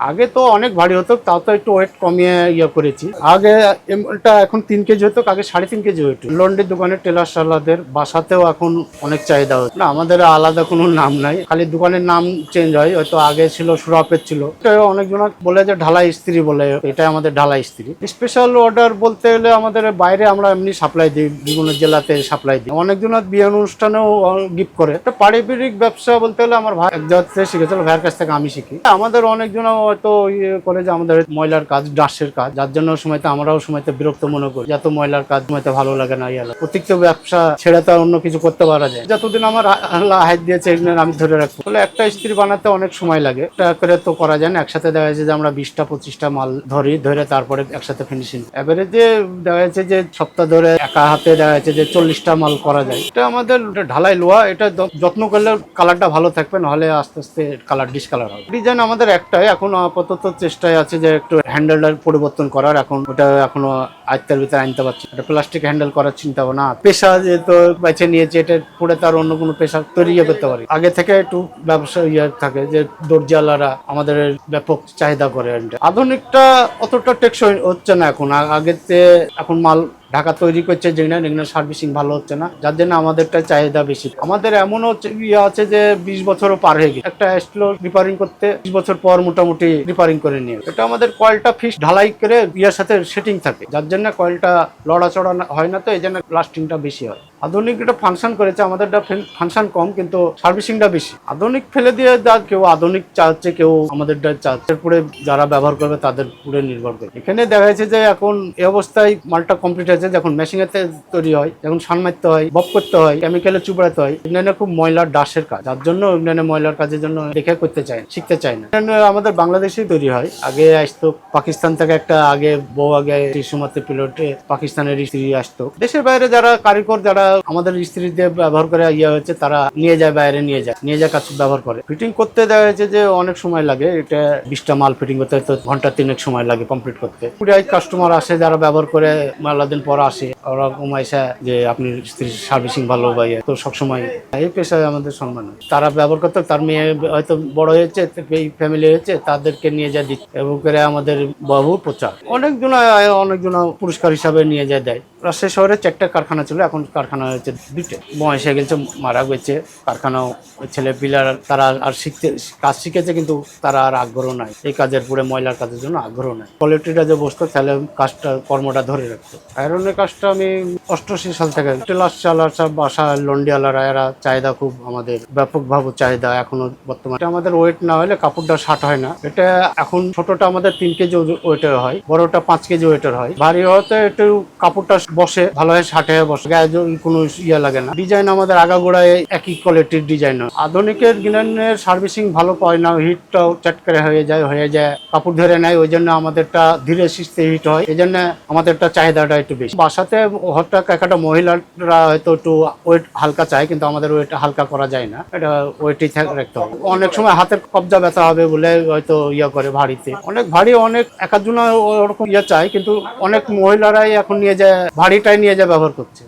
আগে তো অনেক ভারী হতো, তাও তো একটু ওয়েট কমিয়ে করেছি। আগে এটা এখন 3 কেজি হতো, আগে 3.5 কেজি ওয়েট। লন্ড্রির দোকানে টেলার সালাদের বাসাতেও এখন অনেক চাহিদা হচ্ছে না। আমাদের আলাদা কোনো নাম নাই, খালি দোকানের নাম চেঞ্জ হয়। হয়তো আগে ছিল সুরাপের ছিল, অনেকজন বলে যে ঢালাই ইস্ত্রি বলে, এটা আমাদের ঢালাই ইস্ত্রি। স্পেশাল অর্ডার বলতে গেলে আমাদের বাইরে আমরা এমনি সাপ্লাই দিই, বিভিন্ন জেলাতে সাপ্লাই দিই। অনেকজন বিয়ে অনুষ্ঠানেও গিফট করে। একটা পারিবারিক ব্যবসা বলতে গেলে আমার ভাই এক জায়গা থেকে শিখেছিল, ভাইয়ের কাছ থেকে আমি শিখি। আমাদের অনেকজন হয়তো করে যে আমাদের ময়লার কাজ, ডাস্টের কাজ, যার জন্য সময়তে আমরাও সময়তে বিরক্ত মনে করি, যত ময়লার কাজ সময়তে ভালো লাগে না। প্রত্যেকটা ব্যবসা ছেড়ে তো অন্য কিছু করতে পারা যায়। যতদিন আমার আল্লাহ হাত দিয়েছে আমি ধরে রাখবো। বলে একটা ইস্ত্রি বানাতে অনেক সময় লাগে, এটা করে তো করা যায় না। একসাথে দেখা যাচ্ছে যে আমরা 20টা-25টা মাল ধরে তারপরে একসাথে ফিনিশিং। এবারে যে দেখা যাচ্ছে যে সপ্তাহ ধরে একা হাতে দেখা যাচ্ছে যে 40টা মাল করা যায়। এটা আমাদের ঢালাই লোহা, এটা যত্ন করলে কালারটা ভালো থাকবে, নাহলে আস্তে আস্তে কালার ডিসকালার হবে। ডিজাইন আমাদের একটাই, এখন আপাতত চেষ্টায় আছে যে একটু হ্যান্ডেলটার পরিবর্তন করার। এখন ওটা এখনো আয়ত্তের ভিতরে আনতে পারছি। এটা প্লাস্টিক হ্যান্ডেল করার চিন্তা ভাবনা। পেশা যেহেতু বেছে নিয়েছে, এটা পরে তার অন্য কোনো পেশা তৈরি করতে পারি। আগে থেকে একটু ব্যবসা থাকে যে দর্জিওয়ালারা আমাদের ব্যাপক চাহিদা করে। আধুনিকটা অতটা টেকসই হচ্ছে না এখন আগেতে। এখন মাল ঢাকা তৈরি করছে যেগুলো সার্ভিসিং ভালো হচ্ছে না, যার জন্য আমাদেরটা চাহিদা বেশি। আমাদের এমনও আছে যে 20 বছরও পার হয়ে গেছে, একটা আসলো রিপেয়ারিং করতে 20 বছর পর মোটামুটি রিপেয়ারিং করে নিয়ে। এটা আমাদের কয়েলটা ফিক্স ঢালাই করে সাথে সেটিং থাকে, যার জন্য কয়েলটা লড়াচড়া হয় না, তো এই জন্য লাস্টিংটা বেশি হয়। আধুনিক এটা ফাংশন করেছে, আমাদেরটা ফাংশন কম কিন্তু সার্ভিসিংটা বেশি। আধুনিক ফেলে দিয়ে কেউ আধুনিক চাচ্ছে, কেউ আমাদেরটা চাচ্ছে। পরে যারা ব্যবহার করবে তাদের উপরে নির্ভর করে। এখানে দেখা যাচ্ছে যে এখন এই অবস্থায় মালটা কমপ্লিট হয়েছে, যখন মেশিনেতে তৈরি হয়, যখন সান মারতে হয়, বব করতে হয়, কেমিক্যালে চুবড়াতে হয়, এখানে খুব ময়লার ডাসের কাজ, যার জন্য এখানে ময়লার কাজের জন্য দেখে করতে চায়, শিখতে চায় না। আমাদের বাংলাদেশেই তৈরি হয়। আগে আসতো পাকিস্তান থেকে, একটা আগে এই সময়তে পিলটে পাকিস্তানের স্ত্রী আসতো। দেশের বাইরে যারা কারিগর, যারা আমাদের স্ত্রী দিয়ে ব্যবহার করে হচ্ছে, তারা নিয়ে যায়, বাইরে নিয়ে যায় কাজ ব্যবহার করে। ফিটিং করতে দেওয়া হয়েছে যে অনেক সময় লাগে। এটা 20টা মাল ফিটিং করতে হয়তো ঘন্টা 3 সময় লাগে কমপ্লিট করতে। কাস্টমার আসে যারা ব্যবহার করে, দিন পর আসে, ওরা ঘুমাইছে যে আপনি স্ত্রীর সার্ভিসিং ভালো পাই, তো সবসময় এই পেশায় আমাদের সম্মান। তারা ব্যবহার করতে, তার মেয়ে হয়তো বড় হয়েছে, এই ফ্যামিলি হয়েছে, তাদেরকে নিয়ে যায় দিচ্ছে, এবং করে আমাদের বহু প্রচার। অনেকজন পুরস্কার হিসাবে নিয়ে যায় দেয়। রাজশাহী শহরে 4টা কারখানা ছিল, এখন কারখানা হয়েছে 2টে। বয়স হয়ে গেছে, মারা গেছে কারখানাও। ছেলে পিলার তারা আর কাজ শিখেছে, কিন্তু তারা আর আগ্রহ নাই এই কাজের, পুরো ময়লার কাজের জন্য আগ্রহ নাই। কোয়ালিটিটা যে বসতো, তাহলে কাজটা কর্মটা ধরে রাখতো। আয়রনের কাজটা আমি 88 সাল থেকে টেলার চালার সব বাসা লন্ডিওয়ালারা, এরা চাহিদা খুব, আমাদের ব্যাপকভাবে চাহিদা এখনো বর্তমানে। আমাদের ওয়েট না হলে কাপড়টা শার্ট হয় না। এটা এখন ছোটটা আমাদের 3 কেজি ওয়েটের হয়, বড়টা 5 কেজি ওয়েটের হয়। ভারী হতে একটু কাপড়টা বসে ভালো হয়, শার্টে বসে, গায়ে কোনো লাগে না। ডিজাইন আমাদের আগাগোড়ায় একই কোয়ালিটির ডিজাইন। আধুনিকের ডিজাইনের সার্ভিসিং ভালো পায় না, হিটটাও চট করে হয়ে যায়, কাপড় ধরে নেয়, ওই জন্য আমাদেরটা ধীরে সুস্থে হিট হয়, এই জন্য আমাদেরটা চাহিদাটা একটু বেশি। বাসাতে হঠাৎ একটা মহিলারা হয়তো একটু ওয়েট হালকা চায়, কিন্তু আমাদের ওয়েট হালকা করা যায় না, এটা ওয়েটই রাখতে হবে। অনেক সময় হাতের কবজা ব্যথা হবে বলে হয়তো করে ভারীতে, অনেক ভারী, অনেক একার জন্য ওরকম চায়, কিন্তু অনেক মহিলারাই এখন নিয়ে যায়, ভারীটাই নিয়ে যায় ব্যবহার করছে।